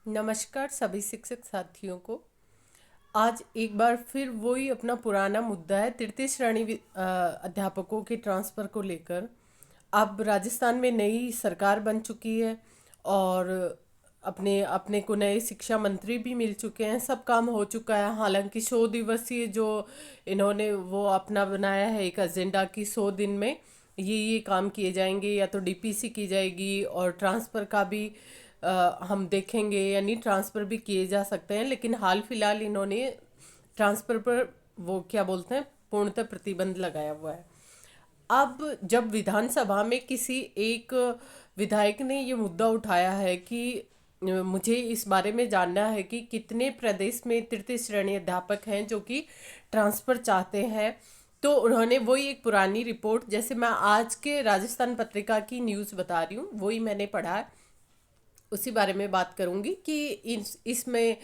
नमस्कार सभी शिक्षक साथियों को। आज एक बार फिर वही अपना पुराना मुद्दा है तृतीय श्रेणी अध्यापकों के ट्रांसफ़र को लेकर। अब राजस्थान में नई सरकार बन चुकी है और अपने अपने को नए शिक्षा मंत्री भी मिल चुके हैं। सब काम हो चुका है। हालांकि 100 दिवसीय जो इन्होंने वो अपना बनाया है एक एजेंडा की 100 दिन में ये काम किए जाएंगे, या तो डीपीसी की जाएगी और ट्रांसफ़र का भी हम देखेंगे, यानी ट्रांसफ़र भी किए जा सकते हैं। लेकिन हाल फिलहाल इन्होंने ट्रांसफ़र पर वो क्या बोलते हैं पूर्णतः प्रतिबंध लगाया हुआ है। अब जब विधानसभा में किसी एक विधायक ने ये मुद्दा उठाया है कि मुझे इस बारे में जानना है कि कितने प्रदेश में तृतीय श्रेणी अध्यापक हैं जो कि ट्रांसफ़र चाहते हैं, तो उन्होंने वही एक पुरानी रिपोर्ट, जैसे मैं आज के राजस्थान पत्रिका की न्यूज़ बता रही हूँ, वही मैंने पढ़ा है, उसी बारे में बात करूंगी कि इसमें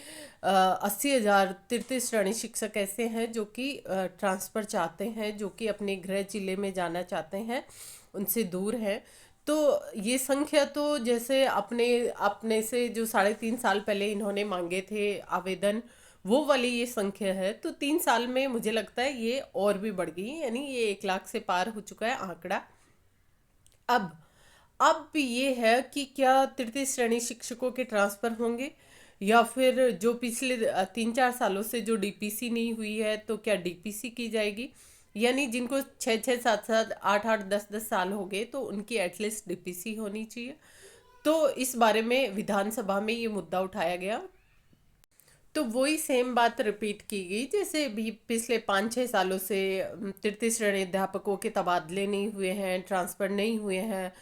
80,000 तृतीय श्रेणी शिक्षक ऐसे हैं जो कि ट्रांसफ़र चाहते हैं, जो कि अपने गृह जिले में जाना चाहते हैं, उनसे दूर हैं। तो ये संख्या तो जैसे अपने अपने से जो 3.5 साल पहले इन्होंने मांगे थे आवेदन, वो वाली ये संख्या है। तो 3 साल में मुझे लगता है ये और भी बढ़ गई, यानी ये 1 लाख से पार हो चुका है आंकड़ा। अब अब ये है कि क्या तृतीय श्रेणी शिक्षकों के ट्रांसफर होंगे, या फिर जो पिछले 3-4 सालों से जो डीपीसी नहीं हुई है तो क्या डीपीसी की जाएगी, यानी जिनको 6-6, 7-7, 8-8, 10-10 साल हो गए तो उनकी एटलीस्ट डीपीसी होनी चाहिए। तो इस बारे में विधानसभा में ये मुद्दा उठाया गया। तो वही सेम बात रिपीट की गई जैसे भी पिछले 5-6 सालों से तृतीय श्रेणी अध्यापकों के तबादले नहीं हुए हैं, ट्रांसफ़र नहीं हुए हैं।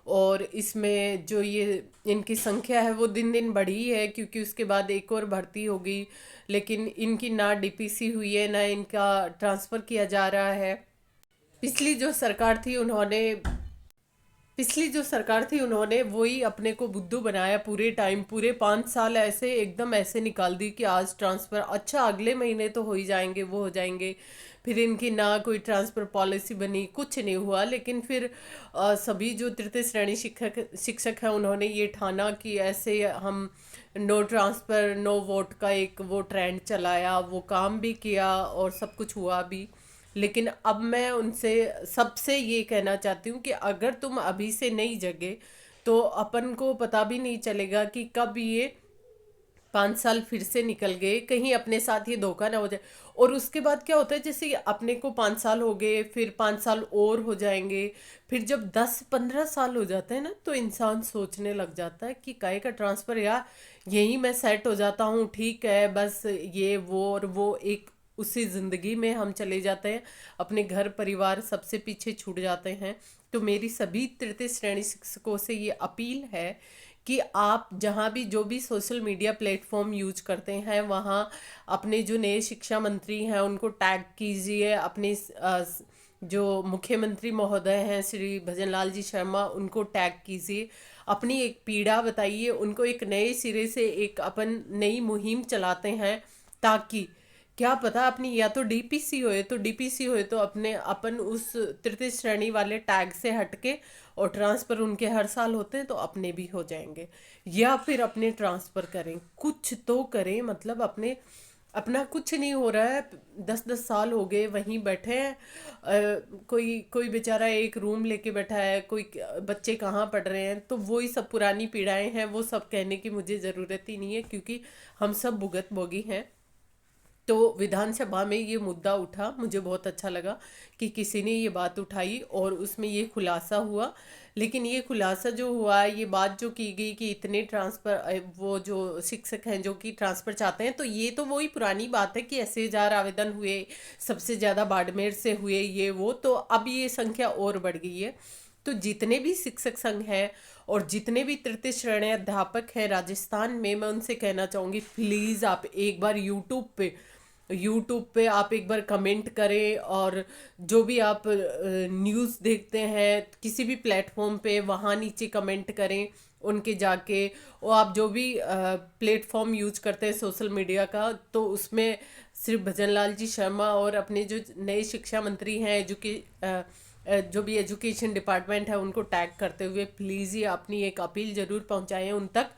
और इसमें जो ये इनकी संख्या है वो दिन दिन बढ़ी है, क्योंकि उसके बाद एक और भर्ती होगी, लेकिन इनकी ना डीपीसी हुई है ना इनका ट्रांसफ़र किया जा रहा है। पिछली जो सरकार थी उन्होंने पिछली जो सरकार थी उन्होंने वही अपने को बुद्धू बनाया, पूरे टाइम पूरे 5 साल ऐसे एकदम ऐसे निकाल दी कि आज ट्रांसफ़र, अच्छा अगले महीने तो हो ही जाएंगे, वो हो जाएंगे। फिर इनकी ना कोई ट्रांसफ़र पॉलिसी बनी, कुछ नहीं हुआ। लेकिन फिर सभी जो तृतीय श्रेणी शिक्षक शिक्षक हैं उन्होंने ये ठाना कि ऐसे हम नो ट्रांसफ़र नो वोट का एक वो ट्रेंड चलाया, वो काम भी किया और सब कुछ हुआ भी। लेकिन अब मैं उनसे सबसे ये कहना चाहती हूँ कि अगर तुम अभी से नहीं जगे तो अपन को पता भी नहीं चलेगा कि कब ये 5 साल फिर से निकल गए, कहीं अपने साथ ये धोखा ना हो जाए। और उसके बाद क्या होता है, जैसे अपने को 5 साल हो गए, फिर 5 साल और हो जाएंगे, फिर जब 10-15 साल हो जाते हैं ना तो इंसान सोचने लग जाता है कि काहे का ट्रांसफ़र यार, यही मैं सेट हो जाता हूँ, ठीक है, बस ये वो और वो एक उसी ज़िंदगी में हम चले जाते हैं, अपने घर परिवार सबसे पीछे छूट जाते हैं। तो मेरी सभी तृतीय श्रेणी शिक्षकों से ये अपील है कि आप जहाँ भी जो भी सोशल मीडिया प्लेटफॉर्म यूज करते हैं वहाँ अपने जो नए शिक्षा मंत्री हैं उनको टैग कीजिए, अपने जो मुख्यमंत्री महोदय हैं श्री भजनलाल जी शर्मा उनको टैग कीजिए, अपनी एक पीड़ा बताइए उनको, एक नए सिरे से एक अपन नई मुहिम चलाते हैं, ताकि क्या पता अपनी या तो डीपीसी होए तो डीपीसी होए तो अपने अपन उस तृतीय श्रेणी वाले टैग से हटके, और ट्रांसफ़र उनके हर साल होते हैं तो अपने भी हो जाएंगे, या फिर अपने ट्रांसफ़र करें, कुछ तो करें। मतलब अपने अपना कुछ नहीं हो रहा है, 10-10 साल हो गए वहीं बैठे हैं। कोई कोई बेचारा एक रूम लेके बैठा है, कोई बच्चे कहाँ पढ़ रहे हैं, तो वही सब पुरानी पीड़ाएं हैं, वो सब कहने की मुझे ज़रूरत ही नहीं है, क्योंकि हम सब भुगत भोगी हैं। तो विधानसभा में ये मुद्दा उठा, मुझे बहुत अच्छा लगा कि किसी ने ये बात उठाई और उसमें ये खुलासा हुआ। लेकिन ये खुलासा जो हुआ, ये बात जो की गई कि इतने ट्रांसफ़र वो जो शिक्षक हैं जो कि ट्रांसफ़र चाहते हैं, तो ये तो वही पुरानी बात है कि 80,000 आवेदन हुए, सबसे ज़्यादा बाड़मेर से हुए, ये वो, तो अब ये संख्या और बढ़ गई है। तो जितने भी शिक्षक संघ हैं और जितने भी तृतीय श्रेणी अध्यापक हैं राजस्थान में, मैं उनसे कहना चाहूँगी प्लीज़ आप एक बार यूट्यूब पे आप एक बार कमेंट करें, और जो भी आप न्यूज़ देखते हैं किसी भी प्लेटफॉर्म पे वहाँ नीचे कमेंट करें उनके जाके। और आप जो भी प्लेटफॉर्म यूज करते हैं सोशल मीडिया का, तो उसमें सिर्फ भजनलाल जी शर्मा और अपने जो नए शिक्षा मंत्री हैं जो भी एजुकेशन डिपार्टमेंट है उनको टैग करते हुए प्लीज़ ये अपनी एक अपील ज़रूर पहुंचाएं उन तक,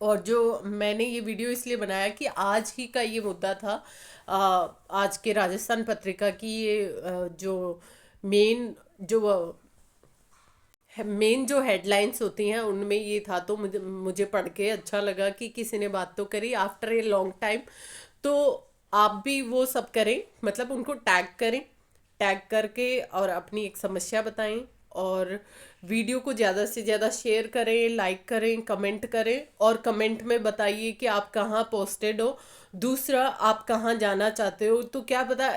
और जो मैंने ये वीडियो इसलिए बनाया कि आज ही का ये मुद्दा था। आज के राजस्थान पत्रिका की ये जो मेन जो मेन जो हेडलाइंस होती हैं उनमें ये था, तो मुझे मुझे पढ़ के अच्छा लगा कि किसी ने बात तो करी आफ्टर ए लॉन्ग टाइम। तो आप भी वो सब करें, मतलब उनको टैग करें, टैग करके और अपनी एक समस्या बताएं, और वीडियो को ज़्यादा से ज़्यादा शेयर करें, लाइक करें, कमेंट करें, और कमेंट में बताइए कि आप कहाँ पोस्टेड हो। दूसरा, आप कहाँ जाना चाहते हो, तो क्या पता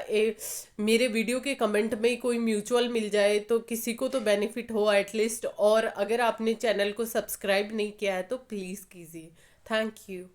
मेरे वीडियो के कमेंट में कोई म्यूचुअल मिल जाए तो किसी को तो बेनिफिट हो एटलीस्ट। और अगर आपने चैनल को सब्सक्राइब नहीं किया है तो प्लीज़ कीजिए। Thank you.